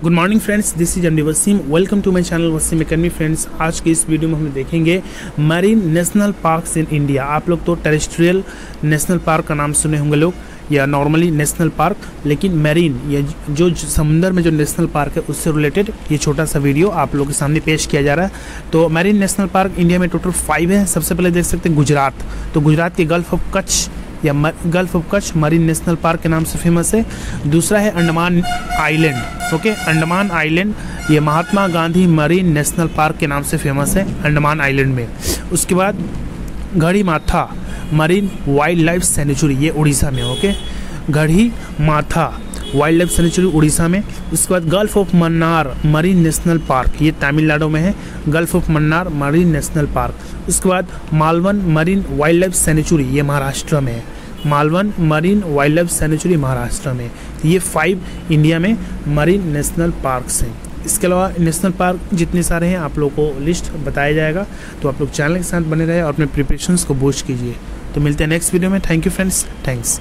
Good morning friends, this is MD Wasim. Welcome to my channel Wasim academy. Friends, आज के इस video में हम देखेंगे marine national parks in India. आप लोग तो टेरेस्ट्रियल नेशनल पार्क का नाम सुने होंगे लोग, या नॉर्मली नेशनल पार्क, लेकिन मैरीन या जो समुंदर में जो नेशनल पार्क है उससे रिलेटेड ये छोटा सा वीडियो आप लोगों के सामने पेश किया जा रहा है। तो मैरीन नेशनल पार्क इंडिया में टोटल 5 है। सबसे पहले देख सकते हैं गुजरात, तो गुजरात के गल्फ ऑफ कच्छ या gulf of Kutch marine national park के नाम से फेमस है। दूसरा है Andaman island. Okay, Andaman island ये Mahatma Gandhi marine national park के नाम से फेमस है अंडमान आइलैंड में। उसके बाद गढ़ी माथा मरीन वाइल्ड लाइफ सेंचुरी, ये उड़ीसा में। ओके, गढ़ी माथा वाइल्ड लाइफ सेंचुरी उड़ीसा में। उसके बाद gulf of Mannar marine national park, ये तमिलनाडु में है। Gulf of Mannar marine national park. उसके बाद Malvan marine wild life sanctuary, ये महाराष्ट्र में है। Malvan marine wild life sanctuary Maharashtra में। ये 5 इंडिया में मरीन नेशनल पार्क्स हैं। इसके अलावा नेशनल पार्क जितने सारे हैं आप लोगों को लिस्ट बताया जाएगा, तो आप लोग चैनल के साथ बने रहे और अपने प्रिपरेशंस को बूस्ट कीजिए। तो मिलते हैं नेक्स्ट वीडियो में। Thank you friends, thanks.